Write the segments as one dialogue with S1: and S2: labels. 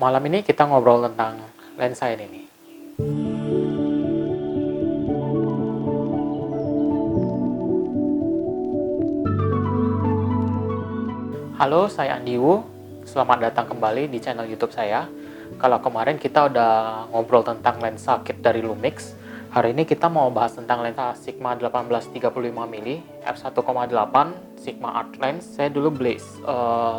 S1: Malam ini kita ngobrol tentang lensa ini nih. Halo, saya Andi Wu. Selamat datang kembali di channel YouTube saya. Kalau kemarin kita udah ngobrol tentang lensa kit dari Lumix, hari ini kita mau bahas tentang lensa Sigma 18-35mm f1,8 Sigma Art Lens. Saya dulu beli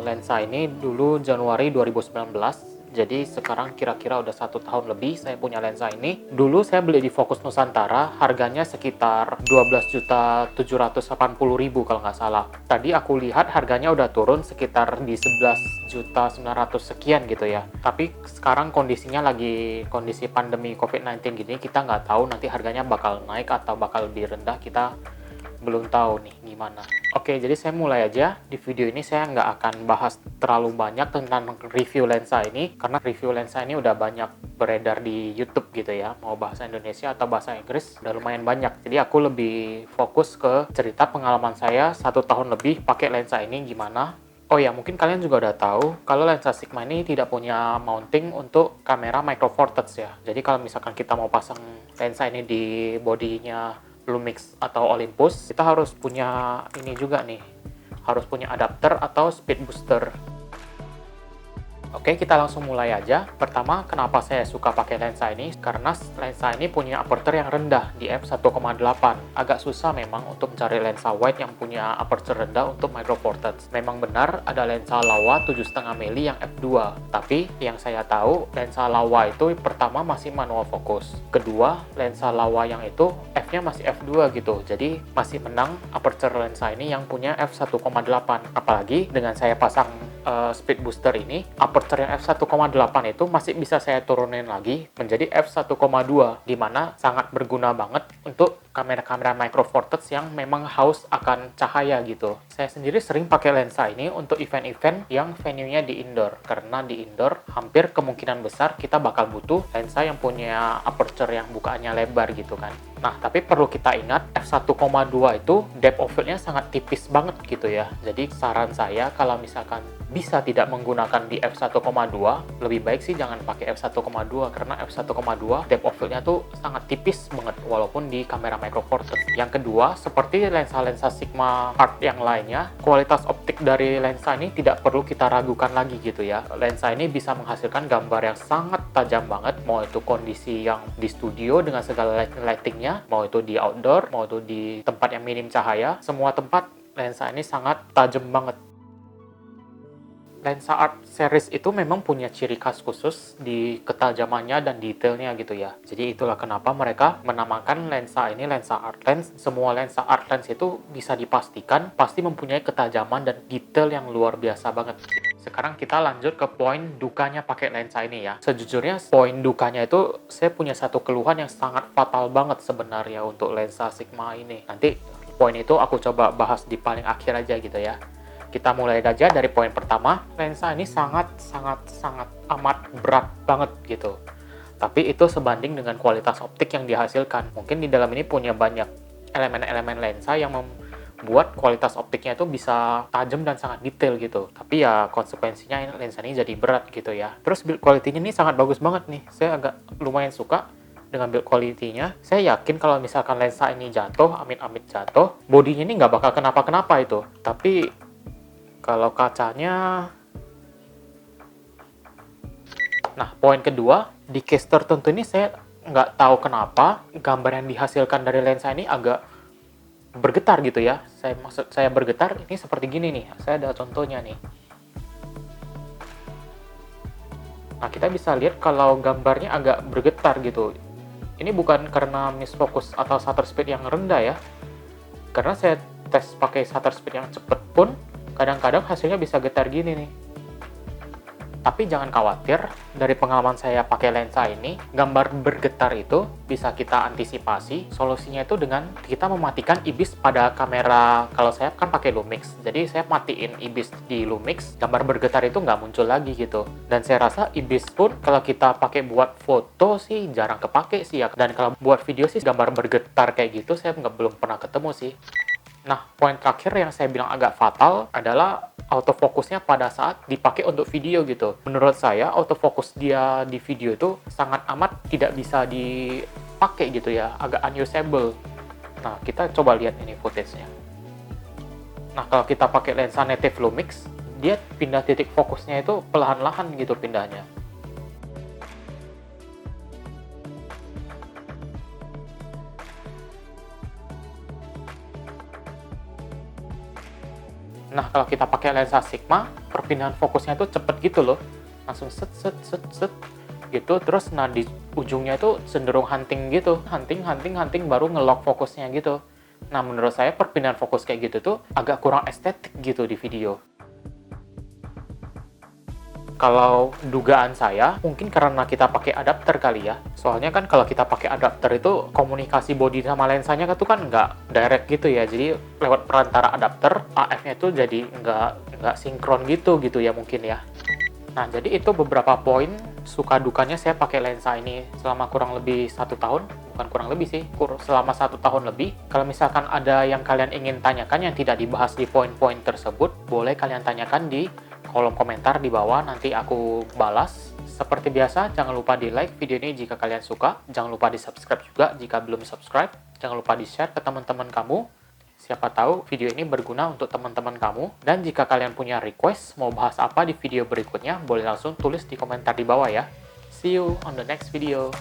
S1: lensa ini dulu Januari 2019. Jadi sekarang kira-kira udah 1 tahun lebih saya punya lensa ini. Dulu saya beli di Fokus Nusantara, harganya sekitar 12.780.000 kalau nggak salah. Tadi aku lihat harganya udah turun sekitar di 11.900 sekian gitu ya. Tapi sekarang kondisinya lagi kondisi pandemi COVID-19 gini, kita nggak tahu nanti harganya bakal naik atau bakal lebih rendah, kita belum tahu nih gimana. Oke, jadi saya mulai aja. Di video ini saya nggak akan bahas terlalu banyak tentang review lensa ini, karena review lensa ini udah banyak beredar di YouTube gitu ya. Mau bahasa Indonesia atau bahasa Inggris, udah lumayan banyak. Jadi aku lebih fokus ke cerita pengalaman saya 1 tahun lebih pakai lensa ini gimana. Oh ya, mungkin kalian juga udah tahu kalau lensa Sigma ini tidak punya mounting untuk kamera micro four thirds ya. Jadi kalau misalkan kita mau pasang lensa ini di bodinya Lumix atau Olympus, kita harus punya ini juga nih, harus punya adapter atau speed booster. Oke, kita langsung mulai aja. Pertama, kenapa saya suka pakai lensa ini? Karena lensa ini punya aperture yang rendah di f1,8. Agak susah memang untuk mencari lensa wide yang punya aperture rendah untuk micro four thirds. Memang benar ada lensa Laowa 7,5 mili yang f2. Tapi yang saya tahu, lensa Laowa itu pertama masih manual fokus. Kedua, lensa Laowa yang itu f-nya masih f2 gitu. Jadi masih menang aperture lensa ini yang punya f1,8. Apalagi dengan saya pasang speed booster ini, aperture yang f1,8 itu masih bisa saya turunin lagi menjadi f1,2, dimana sangat berguna banget untuk kamera-kamera micro four thirds yang memang haus akan cahaya gitu. Saya sendiri sering pakai lensa ini untuk event-event yang venue-nya di indoor, karena di indoor hampir kemungkinan besar kita bakal butuh lensa yang punya aperture yang bukaannya lebar gitu kan. Nah, tapi perlu kita ingat, f1,2 itu depth of field-nya sangat tipis banget gitu ya. Jadi saran saya kalau misalkan bisa tidak menggunakan di f1,2, lebih baik sih jangan pakai f1,2, karena f1,2 depth of field-nya tuh sangat tipis banget walaupun di kamera micro four thirds. Yang kedua, seperti lensa-lensa Sigma Art yang lainnya, kualitas optik dari lensa ini tidak perlu kita ragukan lagi gitu ya. Lensa ini bisa menghasilkan gambar yang sangat tajam banget, mau itu kondisi yang di studio dengan segala lightingnya, mau itu di outdoor, mau itu di tempat yang minim cahaya, semua tempat lensa ini sangat tajam banget. Lensa Art series itu memang punya ciri khas khusus di ketajamannya dan detailnya gitu ya. Jadi itulah kenapa mereka menamakan lensa ini lensa Art Lens. Semua lensa Art Lens itu bisa dipastikan pasti mempunyai ketajaman dan detail yang luar biasa banget. Sekarang kita lanjut ke poin dukanya pakai lensa ini ya. Sejujurnya poin dukanya itu saya punya satu keluhan yang sangat fatal banget sebenarnya untuk lensa Sigma ini. Nanti poin itu aku coba bahas di paling akhir aja gitu ya. Kita mulai aja dari poin pertama, lensa ini sangat amat berat banget gitu. Tapi itu sebanding dengan kualitas optik yang dihasilkan. Mungkin di dalam ini punya banyak elemen-elemen lensa yang membuat kualitas optiknya itu bisa tajam dan sangat detail gitu. Tapi ya konsekuensinya lensa ini jadi berat gitu ya. Terus build quality-nya ini sangat bagus banget nih. Saya agak lumayan suka dengan build quality-nya. Saya yakin kalau misalkan lensa ini jatuh, amit-amit jatuh, bodinya ini nggak bakal kenapa-kenapa itu. Tapi kalau kacanya, nah poin kedua, di case tertentu ini saya nggak tahu kenapa gambar yang dihasilkan dari lensa ini agak bergetar gitu ya. Maksud saya bergetar, ini seperti gini nih, saya ada contohnya nih. Nah, kita bisa lihat kalau gambarnya agak bergetar gitu. Ini bukan karena misfocus atau shutter speed yang rendah ya. Karena saya tes pakai shutter speed yang cepet pun, kadang-kadang hasilnya bisa getar gini nih. Tapi jangan khawatir, dari pengalaman saya pakai lensa ini, gambar bergetar itu bisa kita antisipasi. Solusinya itu dengan kita mematikan IBIS pada kamera. Kalau saya kan pakai Lumix, jadi saya matiin IBIS di Lumix, gambar bergetar itu nggak muncul lagi gitu. Dan saya rasa IBIS pun kalau kita pakai buat foto sih jarang kepake sih ya. Dan kalau buat video sih gambar bergetar kayak gitu saya belum pernah ketemu sih. Nah, poin terakhir yang saya bilang agak fatal adalah autofocusnya pada saat dipakai untuk video gitu. Menurut saya, autofocus dia di video itu sangat amat tidak bisa dipakai gitu ya, agak unusable. Nah, kita coba lihat ini footage-nya. Nah, kalau kita pakai lensa native Lumix, dia pindah titik fokusnya itu perlahan-lahan gitu pindahnya. Nah, kalau kita pakai lensa Sigma, perpindahan fokusnya itu cepet gitu loh. Langsung set, set, set, set, gitu. Terus, nah di ujungnya itu cenderung hunting gitu. Hunting, hunting, hunting, baru nge-lock fokusnya gitu. Nah, menurut saya perpindahan fokus kayak gitu tuh agak kurang estetik gitu di video. Kalau dugaan saya, mungkin karena kita pakai adapter kali ya. Soalnya kan kalau kita pakai adapter itu komunikasi body sama lensanya itu kan nggak direct gitu ya. Jadi lewat perantara adapter, AF-nya itu jadi nggak sinkron gitu ya mungkin ya. Nah, jadi itu beberapa poin suka dukanya saya pakai lensa ini selama kurang lebih 1 tahun. Bukan kurang lebih sih, selama 1 tahun lebih. Kalau misalkan ada yang kalian ingin tanyakan yang tidak dibahas di poin-poin tersebut, boleh kalian tanyakan di kolom komentar di bawah, nanti aku balas. Seperti biasa, jangan lupa di like video ini jika kalian suka. Jangan lupa di subscribe juga jika belum subscribe. Jangan lupa di share ke teman-teman kamu. Siapa tahu video ini berguna untuk teman-teman kamu. Dan jika kalian punya request mau bahas apa di video berikutnya, boleh langsung tulis di komentar di bawah ya. See you on the next video.